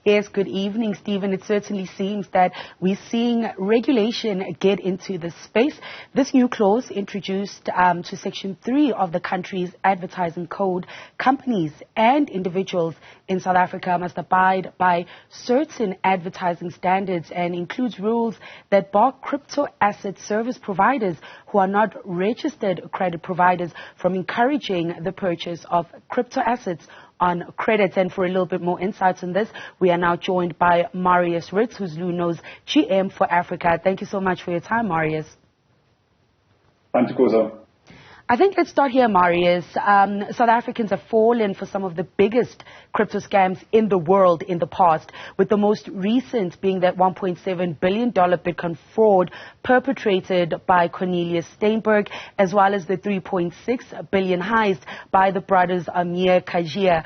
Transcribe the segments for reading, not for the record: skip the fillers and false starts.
Yes, good evening, Stephen. It certainly seems that we're seeing regulation get into this space. This new clause introduced to Section 3 of the country's advertising code, companies and individuals in South Africa must abide by certain advertising standards and includes rules that bar crypto asset service providers who are not registered credit providers from encouraging the purchase of crypto assets on credit. And for a little bit more insights on this, we are now joined by Marius Reitz, who's Luno's GM for Africa. Thank you so much for your time, Marius. Thank you. I think let's start here, Marius. South Africans have fallen for some of the biggest crypto scams in the world in the past, with the most recent being that $1.7 billion Bitcoin fraud perpetrated by Cornelius Steinberg, as well as the $3.6 billion heist by the brothers Amir Kajia.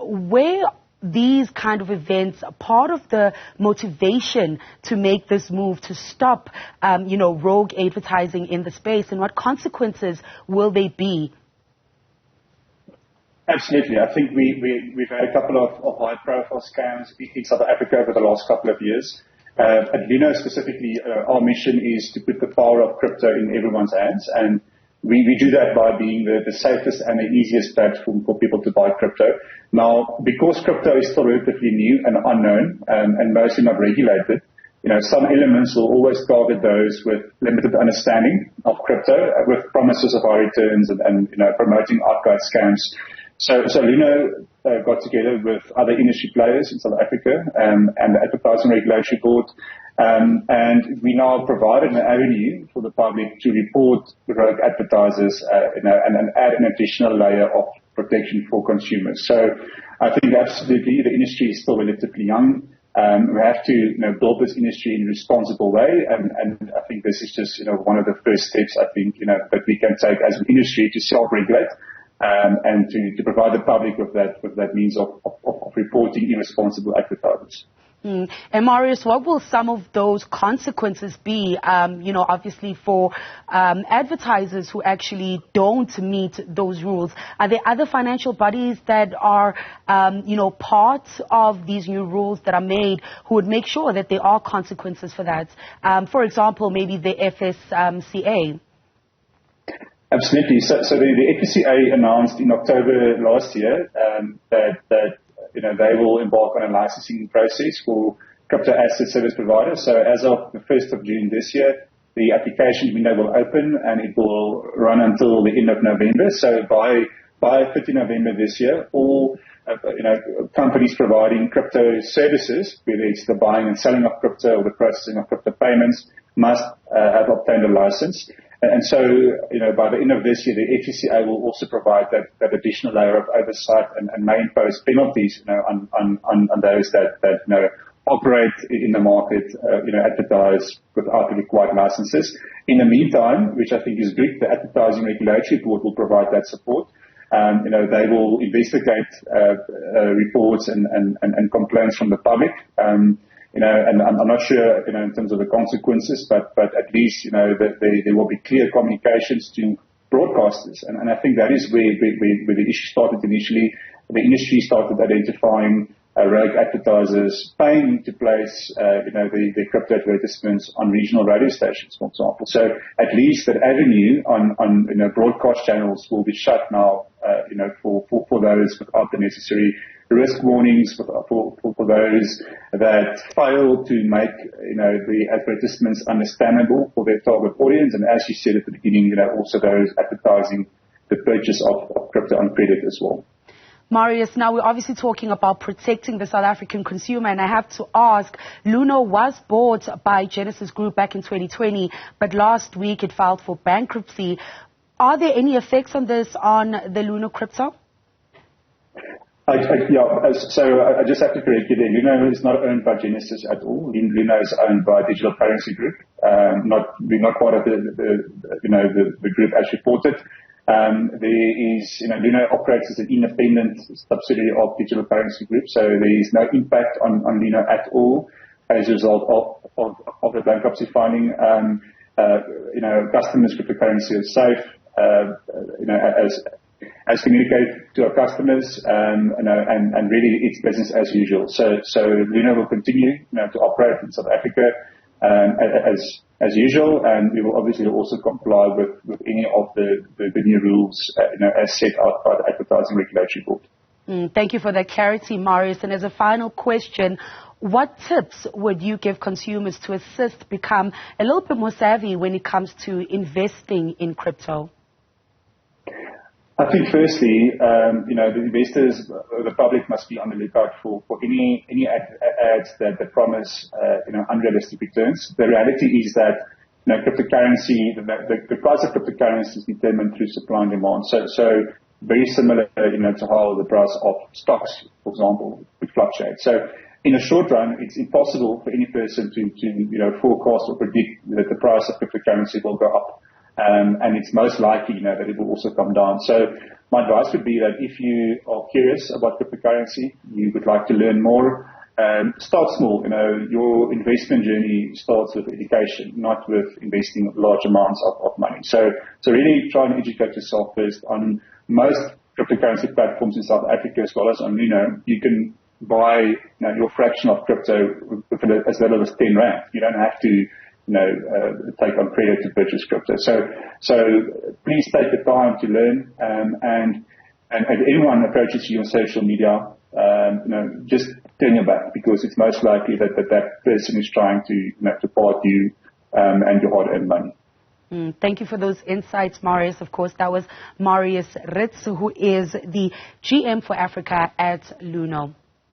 Where these kind of events are part of the motivation to make this move to stop, rogue advertising in the space, and what consequences will they be? Absolutely. I think we've had a couple of high-profile scams in South Africa over the last couple of years. At Luno specifically, our mission is to put the power of crypto in everyone's hands, and we do that by being the safest and the easiest platform for people to buy crypto. Now, because crypto is still relatively new and unknown and mostly not regulated, some elements will always target those with limited understanding of crypto, with promises of high returns and promoting outright scams. So Luno got together with other industry players in South Africa and the Advertising Regulatory Board. And we now provided an avenue for the public to report rogue advertisers, and add an additional layer of protection for consumers. So I think absolutely the industry is still relatively young. We have to build this industry in a responsible way, and I think this is just one of the first steps I think that we can take as an industry to self-regulate and to provide the public with that means of reporting irresponsible advertisers. And Marius, what will some of those consequences be, obviously for advertisers who actually don't meet those rules? Are there other financial bodies that are, part of these new rules that are made who would make sure that there are consequences for that? For example, maybe the FSCA. Absolutely. So the FSCA announced in October last year that they will embark on a licensing process for crypto asset service providers. So as of the 1st of June this year, the application window will open and it will run until the end of November. So by 30 November this year, all companies providing crypto services, whether it's the buying and selling of crypto or the processing of crypto payments, must have obtained a license. And so, by the end of this year, the FSCA will also provide that additional layer of oversight and may impose penalties, on those that operate in the market, advertise without the required licenses. In the meantime, which I think is good, the Advertising Regulatory Board will provide that support. They will investigate reports and complaints from the public. And I'm not sure, in terms of the consequences, but at least, that there will be clear communications to broadcasters. And I think that is where the issue started initially. The industry started identifying rogue advertisers paying to place, the crypto advertisements on regional radio stations, for example. So at least that avenue on broadcast channels will be shut now, for those without the necessary risk warnings for those that fail to make the advertisements understandable for their target audience, and as you said at the beginning, also those advertising the purchase of crypto on credit as well. Marius, now we're obviously talking about protecting the South African consumer, and I have to ask, Luno was bought by Genesis Group back in 2020, but last week it filed for bankruptcy. Are there any effects on this on the Luno crypto? So I just have to correct you there. Luno is not owned by Genesis at all. Luno is owned by Digital Currency Group. We're not part of the group as reported. Luno operates as an independent subsidiary of Digital Currency Group, so there is no impact on Luno at all as a result of the bankruptcy filing. Customers' cryptocurrency is safe. As as communicated to our customers, and really it's business as usual. So Lunar will continue, to operate in South Africa as usual, and we will obviously also comply with any of the new rules, as set out by the Advertising Regulatory Board. Thank you for that clarity, Marius. And as a final question, what tips would you give consumers to assist become a little bit more savvy when it comes to investing in crypto? I think firstly, the investors, the public must be on the lookout for any ads that promise, unrealistic returns. The reality is that, cryptocurrency, the price of cryptocurrency is determined through supply and demand. So very similar, to how the price of stocks, for example, would fluctuate. So in the short run, it's impossible for any person to forecast or predict that the price of cryptocurrency will go up. And it's most likely, that it will also come down. So my advice would be that if you are curious about cryptocurrency, you would like to learn more, start small. Your investment journey starts with education, not with investing large amounts of money. So really try and educate yourself first. On most cryptocurrency platforms in South Africa, as well as on Luno, you can buy your fraction of crypto with as little as 10 Rand. You don't have to take on credit to purchase crypto. So please take the time to learn, and if anyone approaches you on social media, just turn your back, because it's most likely that person is trying to part you and your hard-earned money. Thank you for those insights, Marius. Of course, that was Marius Reitz, who is the GM for Africa at Luno.